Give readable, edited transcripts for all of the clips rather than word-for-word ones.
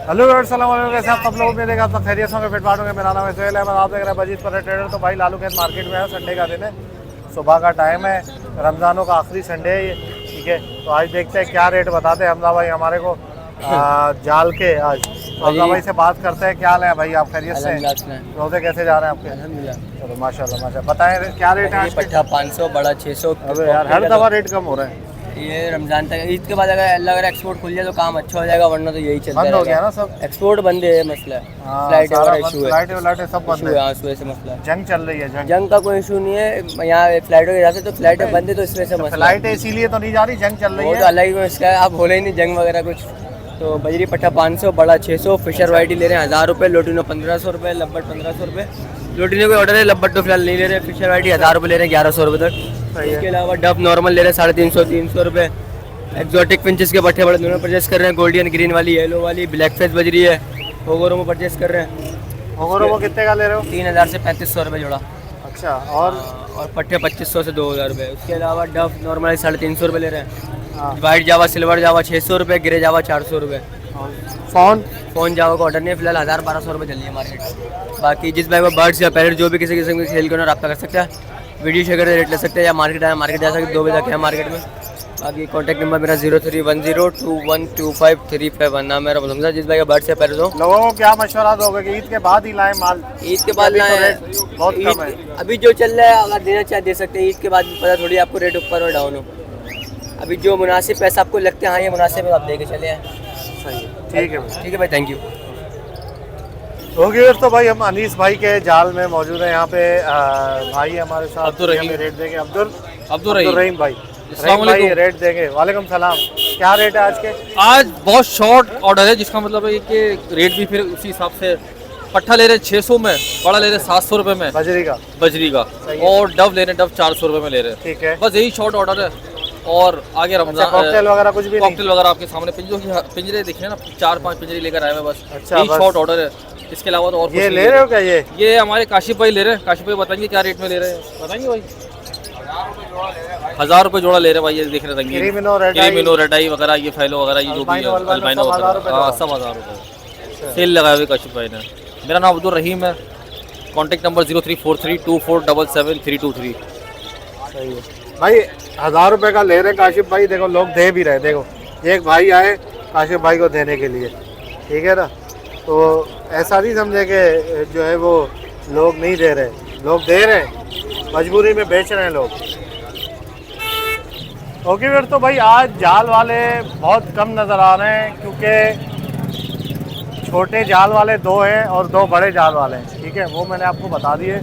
Hello अस्सलाम वालेकुम, कैसे आप सब लोग? मेरे आप सब खैरियत होंगे, फिट फाट होंगे। मेरा नाम है सोहेल है, मैं आप देख रहे हैं बजीज पर ट्रेडर। तो भाई लालू खेत मार्केट में है, संडे का दिन है, सुबह का टाइम है, रमज़ानों का आखिरी संडे है ये, ठीक है। तो आज देखते हैं क्या रेट बताते हैं हमजा भाई हमारे को जाल के। आज तो हमजा भाई से बात करते हैं। क्या हाल है भाई, आप खैरियत से? रोज़े कैसे जा रहे हैं आपके? चलो माशाल्लाह माशाल्लाह। बताएं क्या रेट है आज? पट्ठा 500, बड़ा 600। अबे यार हर दफ़ा रेट कम हो रहे हैं। ये रमजान तक, ईद के बाद अगर अल्लाह अगर एक्सपोर्ट खुल जाए तो काम अच्छा हो जाएगा, वरना तो यही चलता बंद हो गया रहेगा। ना सब, एक्सपोर्ट बंद है, मसला है। फ्लाइट सारा वगैरह बंद, इशू है, फ्लाइट सब बंद है। यहाँ इस वजह से मसला है। जंग चल रही है, जंग। जंग का कोई इशू नहीं है यहाँ, फ्लाइटों के हिसाब से तो फ्लाइट बंद है, तो इस वजह से मसला है। फ्लाइट इसीलिए तो नहीं जा रही, जंग चल रही वो है। तो अलग ही कोई इसका है, आप बोले ही नहीं जंग वगैरह कुछ। तो बजरी पट्टा 500, बड़ा 600, फिशर वाइटी ले रहे हैं 1000 रुपये, लोटिनो 1500 रुपये, लब्बट 1500 रुपये। लोटिनो का ऑर्डर है, लब्बट तो फिलहाल नहीं ले रहे। फिशर वाइटी 1000 रुपये ले रहे हैं, 1100 रुपये तक। इसके अलावा डब नॉर्मल ले रहे हैं 350 300 रुपये। एक्जॉटिक फिंचेस के पट्टे बड़े दोनों परचेस कर रहे हैं, गोल्डन ग्रीन वाली, येलो वाली, ब्लैक फेस बजरी है, होगोरो में परचेस कर रहे हैं। होगोरो वो कितने का ले रहे हो? 3000 से 3500 रुपये जोड़ा। अच्छा, और पट्टे 2500 से 2000 रुपये। उसके अलावा डफ नॉर्मल 350 रुपये ले रहे हैं। वाइट जावा, सिल्वर जावा 600 रुपये, ग्रे जावा 400 रुपये। फोन जावा का ऑर्डर नहीं है फिलहाल, 1000-1200 रुपये चल रही है मार्केट। बाकी जिस भाई को बर्ड्स या पैरेट जो भी किसी किस्म की खेल कर रब्ता कर सकता है, वीडियो शेयर करके रेट ले सकते हैं, या मार्केट जा सकते 2 बजे तक है मार्केट में। बाकी कॉन्टैक्ट नंबर मेरा 0310212535 नाम मेरा समझा। जिस भाई का बर्ड्स या पैरेट हो, लोगों को क्या मशवरा दोगे कि ईद के बाद ही लाएं माल? ईद के बाद लाएं, बहुत कम है अभी जो चल रहा है, अगर देना चाहे दे सकते हैं। ईद के बाद पता थोड़ी आपको रेट ऊपर और डाउन हो। अभी जो मुनासिब पैसा आपको लगते हैं, हाँ ये मुनासिब है, आप दे के चले आए। सही है, ठीक है भाई। ठीक है भाई, थैंक यू। ओके तो भाई हम अनीस भाई के जाल में मौजूद है। यहाँ पे भाई हमारे साथ अब्दुल रहीम रेट देंगे। अब्दुल रहीम भाई, अस्सलाम भाई वालेकुम। रेट देंगे। वालेकुम सलाम। क्या रेट है आज के? आज बहुत शॉर्ट ऑर्डर है, जिसका मतलब है कि रेट भी फिर उसी हिसाब से। पट्ठा ले रहे 600 में, बड़ा ले रहे 700 रुपये में बजरी का, और डव ले रहे डव 400 रुपये में ले रहे हैं। ठीक है, बस यही शॉर्ट ऑर्डर है। और आगे रमजान कॉकटेल वगैरह कुछ भी नहीं? कॉकटेल वगैरह आपके सामने पिंजरे दिखे ना, 4-5 पिंजरे लेकर आए हैं बस। अच्छा, यही बस। शॉर्ट ऑर्डर है, इसके अलावा तो और ये कुछ ले नहीं रहे हो क्या? ये हमारे काशिफ भाई ले रहे हैं। काशिफ भाई बताएंगे क्या रेट में ले रहे हैं, बताएंगे भाई? 1000 रुपये जोड़ा ले रहे हैं भाई। ये देख रहे हैं क्रीमिनो, रेडाई वगैरह, ये फैलो वगैरह, ये जो भी है अल्बाइनो वगैरह, हाँ सब 1000 रुपये सेल लगाए हुए काशिफ भाई ने। मेरा नाम अब्दुल रहीम है, कॉन्टैक्ट नंबर 03432477 सही है भाई। 1000 रुपये का ले रहे काशिफ भाई, देखो लोग दे भी रहे। देखो ये एक भाई आए काशिफ भाई को देने के लिए, ठीक है ना। तो ऐसा नहीं समझे कि जो है वो लोग नहीं दे रहे, लोग दे रहे हैं, मजबूरी में बेच रहे हैं लोग। ओके फिर तो भाई आज जाल वाले बहुत कम नज़र आ रहे हैं, क्योंकि छोटे जाल वाले 2 हैं और 2 बड़े जाल वाले हैं, ठीक है। वो मैंने आपको बता दिए।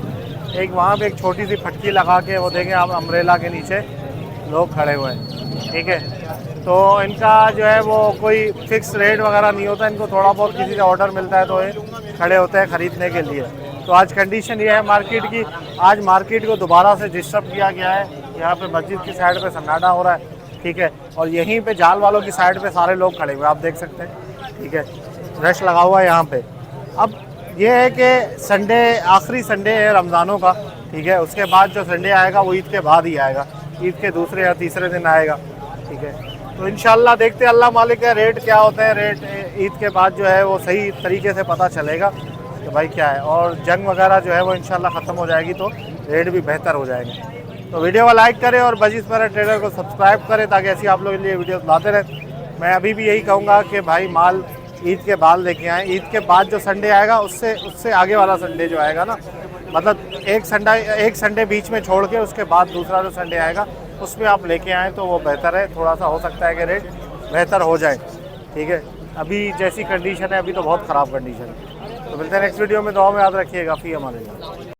एक वहाँ पे एक छोटी सी फटकी लगा के, वो देखें आप, अम्ब्रेला के नीचे लोग खड़े हुए हैं, ठीक है। तो इनका जो है वो कोई फिक्स रेट वगैरह नहीं होता, इनको थोड़ा बहुत किसी का ऑर्डर मिलता है तो ये खड़े होते हैं ख़रीदने के लिए। तो आज कंडीशन ये है मार्केट की, आज मार्केट को दोबारा से डिस्टर्ब किया गया है। यहाँ पे मस्जिद की साइड पे सन्नाटा हो रहा है, ठीक है, और यहीं पे जाल वालों की साइड पे सारे लोग खड़े हुए आप देख सकते हैं, ठीक है। रश लगा हुआ है यहाँ पे। अब ये है कि संडे आखिरी संडे है रमज़ानों का, ठीक है। उसके बाद जो संडे आएगा वो ईद के बाद ही आएगा, ईद के दूसरे या तीसरे दिन आएगा, ठीक है। तो इंशाल्लाह देखते हैं, अल्लाह मालिक है, रेट क्या होते हैं। रेट ईद के बाद जो है वो सही तरीके से पता चलेगा कि भाई क्या है, और जंग वगैरह जो है वो इंशाल्लाह ख़त्म हो जाएगी तो रेट भी बेहतर हो जाएंगे। तो वीडियो को लाइक करें और बजीज पर ट्रेडर को सब्सक्राइब करें, ताकि ऐसी आप लोगों के लिए वीडियो लाते रहें। मैं अभी भी यही कहूँगा कि भाई माल ईद के बाद लेके आएँ। ईद के बाद जो संडे आएगा उससे आगे वाला संडे जो आएगा ना, मतलब एक संडे बीच में छोड़ के उसके बाद दूसरा जो संडे आएगा उसमें आप लेके आएँ तो वो बेहतर है। थोड़ा सा हो सकता है कि रेट बेहतर हो जाए, ठीक है। अभी जैसी कंडीशन है, अभी तो बहुत ख़राब कंडीशन है। तो मिलते हैं नेक्स्ट वीडियो में, दुआ में याद रखिएगा। फ़ी अमान अल्लाह।